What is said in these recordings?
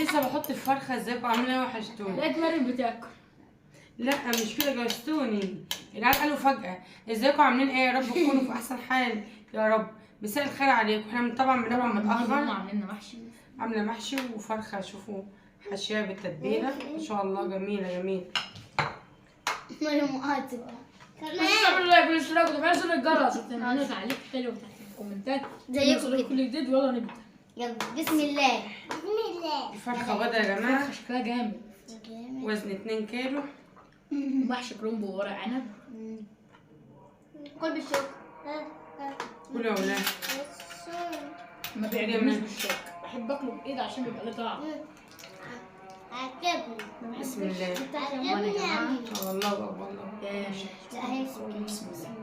لسه بحط الفرخه. ازيكم عاملين ايه؟ وحشتوني. لقيت مريم بتاكل. لا مش كده، جوزتوني. العيال قالوا فجاه ازيكم عاملين ايه؟ يا رب تكونوا في احسن حال يا رب. مساء الخير عليكم. احنا طبعا بنبقى متاخر. عاملين محشي. عامله محشي وفرخه. شوفوا حشيها بالتتبيله ما شاء الله، جميله جميله. مريم مقاتل تعملوا لايك والاشتراك وتفعيل زر الجرس وتعملوا تعليق حلو تحت في الكومنتات زيكم كده. كل جديد. ويلا نبدا. يلا بسم الله بسم الله. الفرخه بيضه يا جماعه، شكلها جامد. وزن 2 كيلو. محشي كرنب وورق عنب. كل بالشوك. كل يا ولاد. ما بيعجبنيش بالشوك، بحب اكله بايد عشان بيبقى له طعم. عجبني. بسم الله. عجبني. والله اكبر والله. يا شيخ. لا هي بسم الله.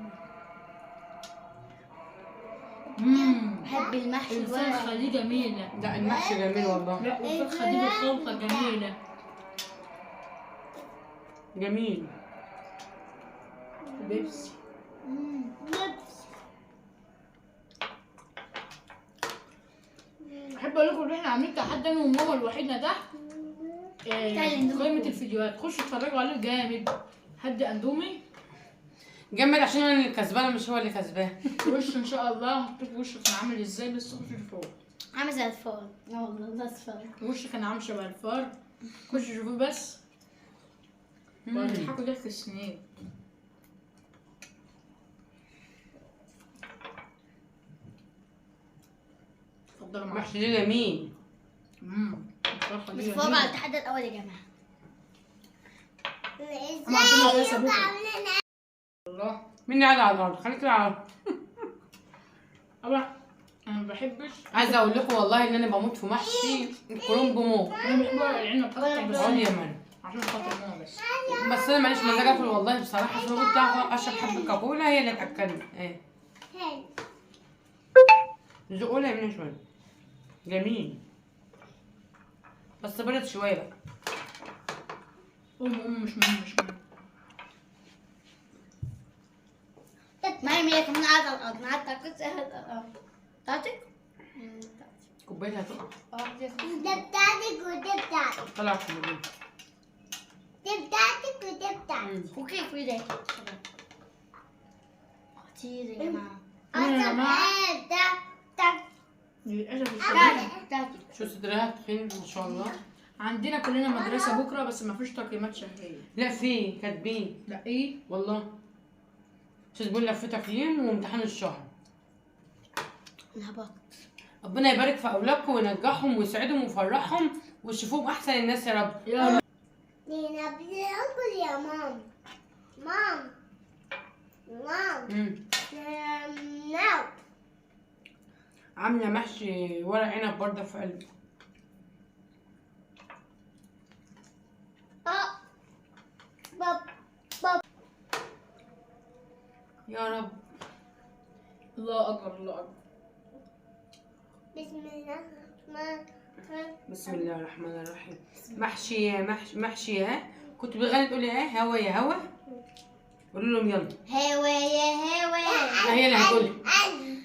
بحب المحشي الفرخه الورق. دي جميله. لا المحشي جميل والله. لا الفرخه دي بالخلطه جميله. جميل. بيبسي. احب اقول لكم ان احنا عاملين تحدي انا وماما لوحدنا تحت قائمه الفيديوهات، خشوا اتفرجوا عليه جامد. حد اندومي جمد عشان انا اللي كسبانه مش هو اللي كسبان. وش ان شاء الله هحطلك وشه كان عامل ازاي بس خش فوق. عامل زي الفار. لا والله ده اصفر. وشه كان عامل شبه الفار. خشوا شوفوه بس. وهتضحكوا ضحك السنين. اتفضلوا معايا. المحشي ده جميل. الفرخه بس دي فوق على جميله. التحدي الاول يا جماعه. اما عشان مدرسه بكره. والله مين قاعد على الارض؟ خليك كده على الارض. طبعا انا ما بحبش. عايزه اقول لكم والله ان انا بموت في محشي الكرنب موت. انا بحب ورق العنب اكتر بس اقعد يا مان. عشان خاطر ماما بس. بس انا ماليش مزاج اكل والله بصراحه. اصل كنت اشرب حبه كاكولا هي اللي تاكلني. ايه زقولها يا منى شويه. جميل بس برد شويه بقى. مش مهم. مريم هي كمان قاعده على الارض. قعدت على الكرسي قاعده على الارض. بتاعتك؟ كوبايتها هتقع. ده بتاعتك وده بتاعتك. طلع في الجنب. ده بتاعتك وده بتاعتك. وكيف وده كتير يا جماعه. يا جماعة. ده للاسف الشديد بتاعتك. شو صدرها تخين ما شاء الله. عندنا كلنا مدرسه بكره بس ما فيش تقييمات شهريه. لا في كاتبين لا ايه والله. استاذ بيقول لك في تقييم وامتحان الشهر. انا هبط. ربنا يبارك في اولادكم وينجحهم ويسعدهم ويفرحهم ويشوفوهم احسن الناس يا رب. يا رب. نينا بتاكل يا مام. مام. نو. عامله محشي ورق عنب برضه في قلبي. باب. يا رب. الله اكبر الله اكبر. بسم الله الرحمن الرحيم. بسم الله الرحمن الرحيم. محشي ها. كنت بغني تقولي ايه؟ هوا يا هوا. قولوا لهم يلا. هوا يا هوا. هي اللي هتقول.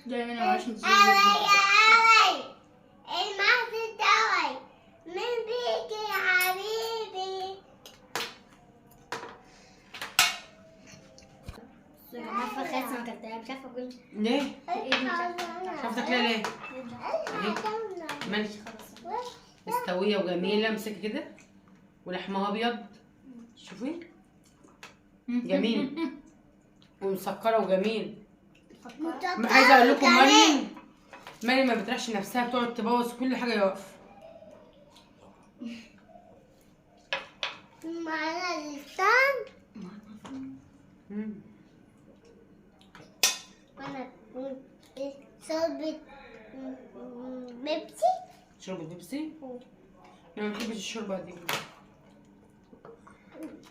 جاي منها وعشان تزيد. هوا يا هوا. المحشي الدواي. من بيك يا حبيبي. يا جماعة الفرخة لسه ما اكلتهاش. مش عارفة اقول ليه؟ ايه. مش عارفة. شفتك ليه؟ ماشي مستويه وجميله. امسكي كده ولحمها ابيض. شوفي جميل ومسكره وجميل. عايزه اقول لكم مريم ما بتريحش نفسها، بتقعد تبوظ كل حاجه يقف. معانا لسان. وانا شوربة بيبسي. شرب بيبسي. انا ما بحبش الشوربه دي.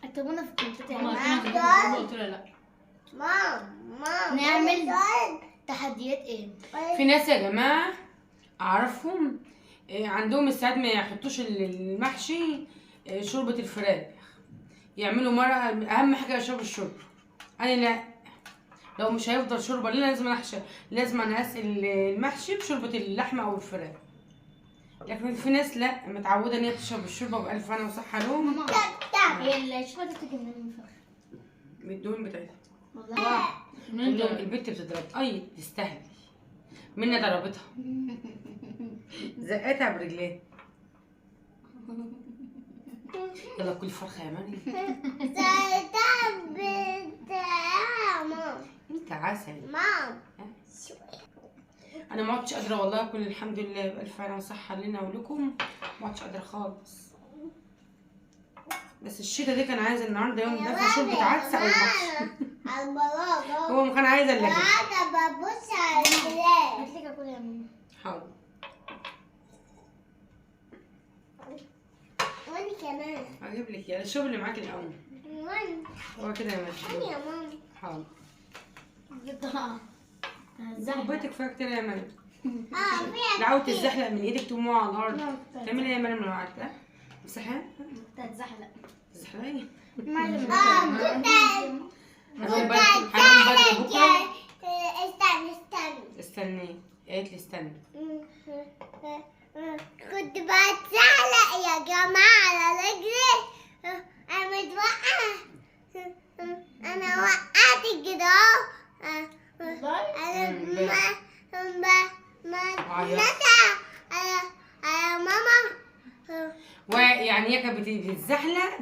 اكتبونا في الكومنتات يا ماما جماعة. قلت لها لا. مام نعمل تحديات ايه؟ في ناس يا جماعه اعرفهم عندهم الساعات ما يحطوش المحشي شوربه الفراخ. يعملوا مره اهم حاجه يشربوا الشوربه. انا لا، لو مش هيفضل شوربه ليه لازم احشي. لازم انا اسقي المحشي بشوربه اللحمه او الفراخ. لكن في ناس لا متعوده ان هي تشرب الشوربه بالف هنا وصحه لهم. ماما هي الشوربه تيجي من الفرخ بالدهون بتاعتها. والله. تقول لهم البت بتضرب اي تستاهل. منى ضربتها زقتها برجليها. يلا كل فرخه يا مريم. انت عسل. انا ما عدتش قادره والله اكل الحمد لله بالف هنا وصحه لنا ولكم. ما عدتش قادره خالص. بس الشتا دي كان عايز النهارده يوم دافع شوربه عدس او محشي. هو ما كان عايز الا كده. ببص على البلاد. هاتلك اكل يا ماما. حاضر. وانا كمان. هجيب لك يا الشوب اللي معاك الاول. وانا. هو كده يا ماشي. يا ماما. حاضر. جبتها. زحبتك فيها كتير يا مريم. فيها. لو تتزحلق من ايدك تقوم على الارض. تعملي ايه يا مريم لو قعدت؟ مسحها؟ تتزحلق. تزحلقي؟ معلم. هنقوم بدري بكره. استني. استني. قالت لي استني. كنت بتزحلق يا جماعة على رجلي. أنا متوقعة. أنا وقعت كده أهو. أنا على ماما. ويعني هي كانت بتتزحلق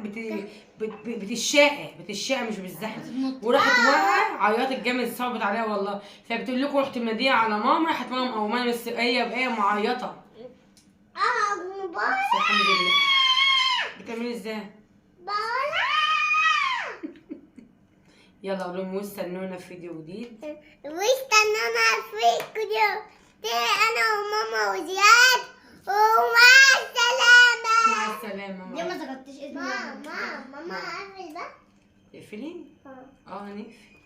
بتتشاقى مش بتزحلق. وراحت واقعه عيطت جامد صعبت عليها والله. فبتقول لكم رحت مناديه على ماما راحت ماما مقوماني بس هي معيطه. بس الحمد لله. بتعملي ازاي؟ يلا قول لهم واستنونا في فيديو جديد. واستنونا في فيديو. انا وماما وزياد ومع السلامة. مع السلامه. ليه ما ذكرتش اسمي؟ ماما قفل ده. اقفلي؟ اه هنقفل.